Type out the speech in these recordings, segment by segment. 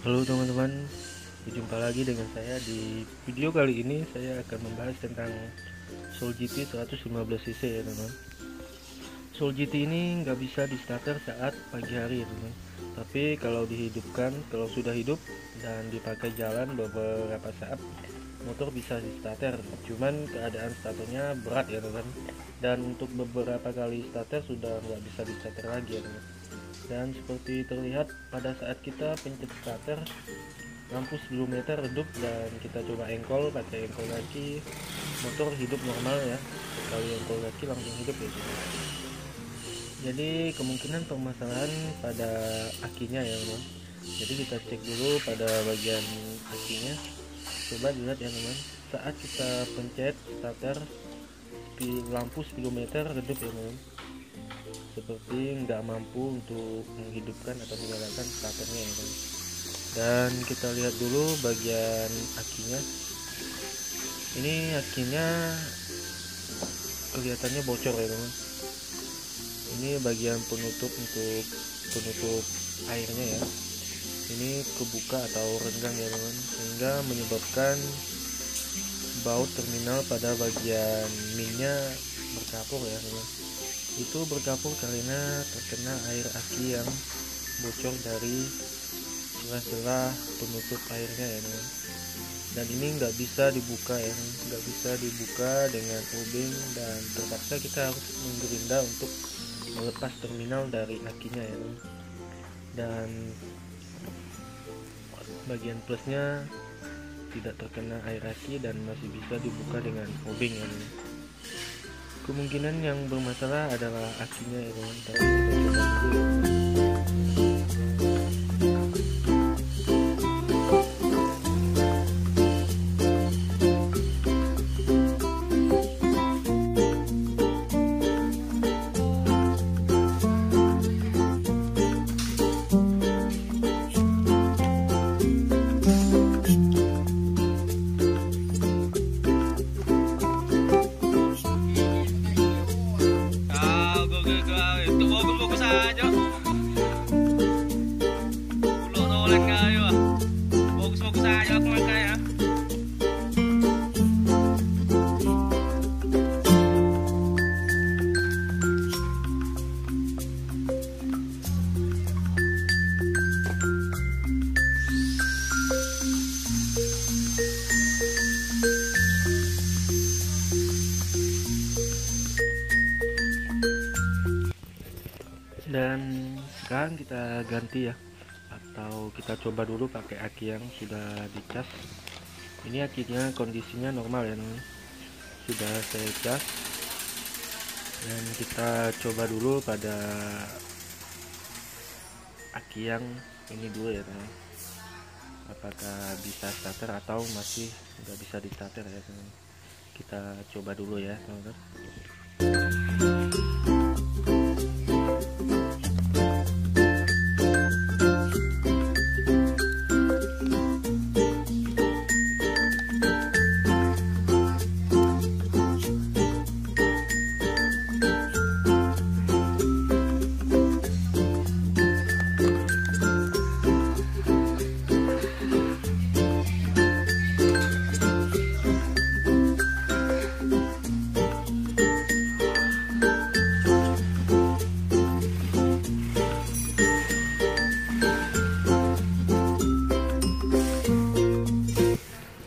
Halo teman-teman, berjumpa lagi dengan saya. Di video kali ini saya akan membahas tentang Soul GT 115cc ya teman. Soul GT ini nggak bisa di starter saat pagi hari ya teman. Tapi kalau dihidupkan, kalau sudah hidup dan dipakai jalan beberapa saat, motor bisa di starter. Cuman keadaan starternya berat ya teman. Dan untuk beberapa kali starter sudah nggak bisa di starter lagi ya teman. Dan seperti terlihat pada saat kita pencet starter, lampu speedometer redup dan kita coba engkol pakai engkol kaki, motor hidup normal ya. Sekali engkol kaki langsung hidup ya. Jadi kemungkinan permasalahan pada akinya ya teman. Jadi kita cek dulu pada bagian akinya. Coba dilihat ya teman, saat kita pencet starter, lampu speedometer redup ya teman, seperti nggak mampu untuk menghidupkan atau menyalakan starternya ya teman. Dan kita lihat dulu bagian akinya. Ini akinya kelihatannya bocor ya teman. Ini bagian penutup untuk penutup airnya ya, ini kebuka atau renggang ya teman, sehingga menyebabkan baut terminal pada bagian minnya berkapur ya teman. Itu berkapur karena terkena air aki yang bocor dari sela-sela penutup airnya ya teman. Dan ini nggak bisa dibuka ya, nggak bisa dibuka dengan obeng, dan terpaksa kita harus menggerinda untuk melepas terminal dari akinya ya teman. Dan bagian plusnya tidak terkena air aki dan masih bisa dibuka dengan obeng ya teman. Kemungkinan yang bermasalah adalah akinya ya teman, tapi kita coba dulu ya. Itu bagus-bagus aja. Belum nolak kayo. Bagus-bagus aja aku makanya. Dan sekarang kita ganti ya, atau kita coba dulu pakai aki yang sudah dicas. Ini akinya kondisinya normal ya teman, sudah saya cas. Dan kita coba dulu pada aki yang ini dulu ya teman, apakah bisa starter atau masih nggak bisa di starter ya teman. Kita coba dulu ya teman-teman.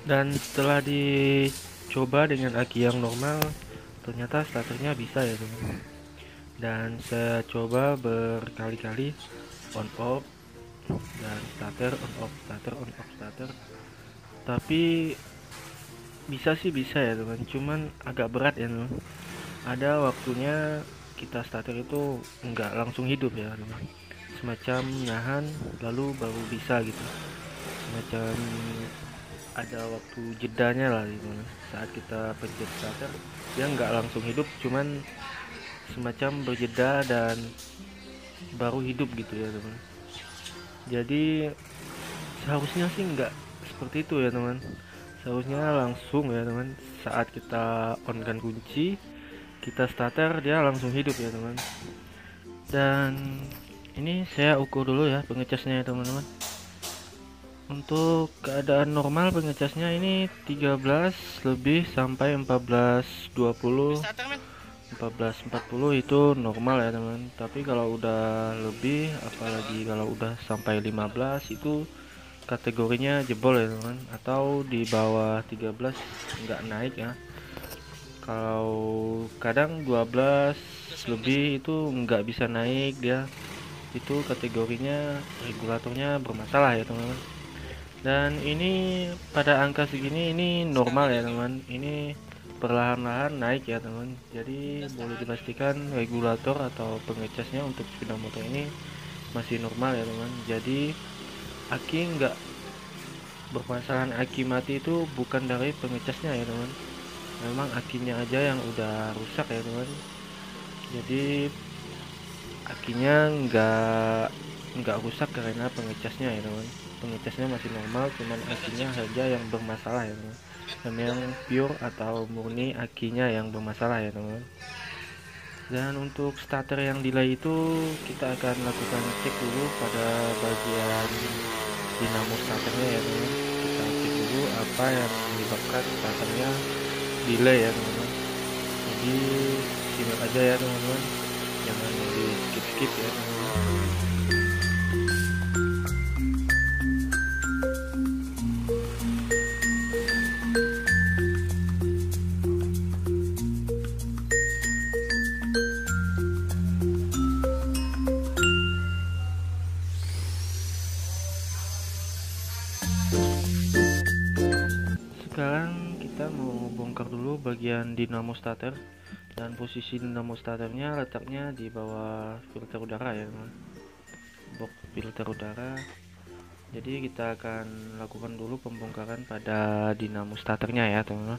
Dan setelah dicoba dengan aki yang normal, ternyata starternya bisa ya teman. Dan saya coba berkali-kali on off dan starter on off, starter on off, starter, tapi bisa sih bisa ya teman, cuman agak berat ya teman. Ada waktunya kita starter itu nggak langsung hidup ya teman, semacam nahan lalu baru bisa gitu, semacam ada waktu jedanya lah gitu. Saat kita pencet starter dia nggak langsung hidup, cuman semacam berjeda dan baru hidup gitu ya teman. Jadi seharusnya sih nggak seperti itu ya teman, seharusnya langsung ya teman, saat kita on kan kunci, kita starter dia langsung hidup ya teman. Dan ini saya ukur dulu ya pengecasnya ya teman-teman. Untuk keadaan normal pengecasnya ini 13 lebih sampai 14.20, Starter men. 14.40 itu normal ya teman. Tapi kalau udah lebih, apalagi kalau udah sampai 15 itu kategorinya jebol ya teman, atau di bawah 13 nggak naik ya. Kalau kadang 12 lebih itu nggak bisa naik dia, itu kategorinya regulatornya bermasalah ya teman. Dan ini pada angka segini ini normal ya teman, ini perlahan-lahan naik ya teman. Jadi boleh dipastikan regulator atau pengecasnya untuk sepeda motor ini masih normal ya teman. Jadi aki nggak bermasalahan, aki mati itu bukan dari pengecasnya ya teman, memang akinya aja yang udah rusak ya teman. Jadi akinya nggak rusak karena pengecasnya ya teman, pengecasnya masih normal, cuman akinya saja yang bermasalah ya teman. Memang pure atau murni akinya yang bermasalah ya teman. Dan untuk starter yang delay itu kita akan lakukan cek dulu pada bagian dinamo starternya ya teman. Kita cek dulu apa yang menyebabkan starternya delay ya teman-teman. Jadi simak aja ya teman-teman, jangan di skip ya teman-teman. Sekarang kita mau bongkar dulu bagian dinamo starter, dan posisi dinamo starternya letaknya di bawah filter udara ya teman, box filter udara. Jadi kita akan lakukan dulu pembongkaran pada dinamo starternya ya teman-teman.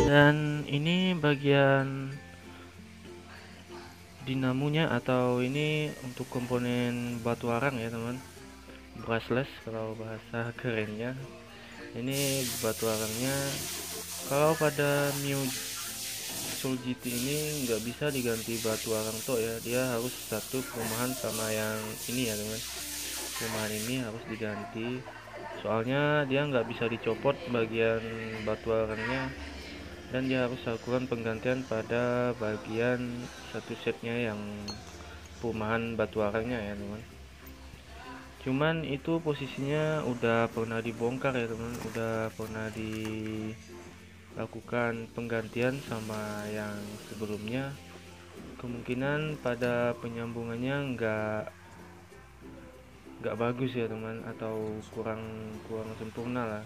Dan ini bagian dinamonya, atau ini untuk komponen batu arang ya teman, brushless kalau bahasa kerennya. Ini batu arangnya kalau pada Mio Soul GT ini nggak bisa diganti batu arang tok ya, dia harus satu perumahan sama yang ini ya teman. Perumahan ini harus diganti, soalnya dia nggak bisa dicopot bagian batu arangnya, dan dia harus lakukan penggantian pada bagian satu setnya yang perumahan batu arangnya ya teman. Cuman itu posisinya udah pernah dibongkar ya teman, udah pernah dilakukan penggantian sama yang sebelumnya. Kemungkinan pada penyambungannya nggak bagus ya teman, atau kurang sempurna lah.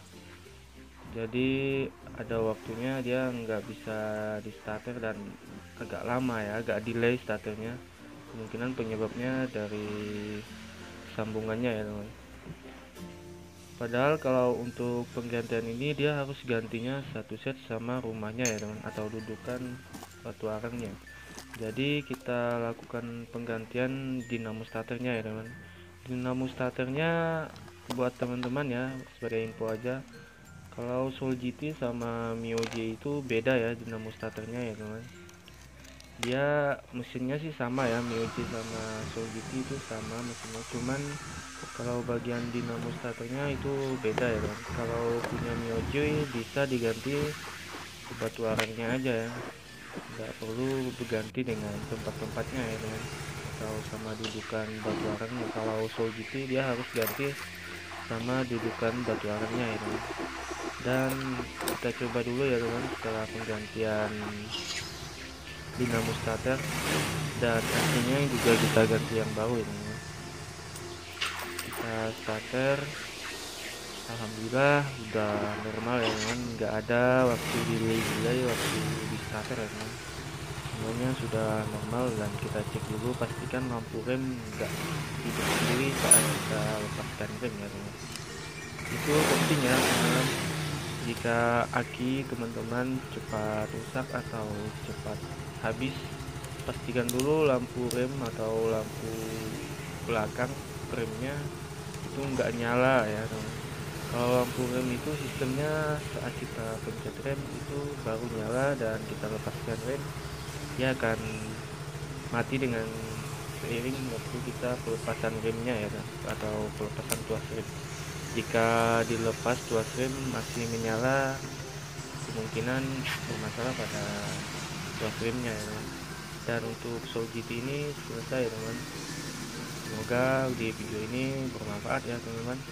Jadi ada waktunya dia nggak bisa di starter dan agak lama ya, agak delay starternya. Kemungkinan penyebabnya dari sambungannya ya teman. Padahal kalau untuk penggantian ini dia harus gantinya satu set sama rumahnya ya teman, atau dudukan batu arangnya. Jadi kita lakukan penggantian dinamo starternya ya teman. Dinamo starternya buat teman-teman ya, sebagai info aja, kalau Soul GT sama Mio J itu beda ya dinamo starternya ya teman. Dia mesinnya sih sama ya, Mio J sama Soul GT itu sama mesinnya, cuman kalau bagian dinamo starternya itu beda ya teman. Kalau punya Mio J bisa diganti batu arangnya aja ya, nggak perlu berganti dengan tempat-tempatnya ya teman, atau sama dudukan batu arangnya. Kalau Soul GT dia harus ganti sama dudukan batu arangnya ya teman. Dan kita coba dulu ya teman, setelah penggantian dinamo starter dan akhirnya juga kita ganti yang baru ya teman. Kita starter, alhamdulillah udah normal ya teman, nggak ada waktu delay waktu di starter ya teman, semuanya sudah normal. Dan kita cek dulu, pastikan lampu rem nggak hidup sendiri saat kita lepaskan rem ya teman, itu penting ya teman. Jika aki teman-teman cepat rusak atau cepat habis, pastikan dulu lampu rem atau lampu belakang remnya itu nggak nyala ya teman. Kalau lampu rem itu sistemnya saat kita pencet rem itu baru nyala, dan kita lepaskan rem dia akan mati dengan seiring waktu kita pelepasan remnya ya kan, atau pelepasan tuas rem. Jika dilepas tuas rem masih menyala, kemungkinan bermasalah pada tuas remnya ya teman. Dan untuk Soul GT ini selesai ya teman. Semoga di video ini bermanfaat ya teman-teman.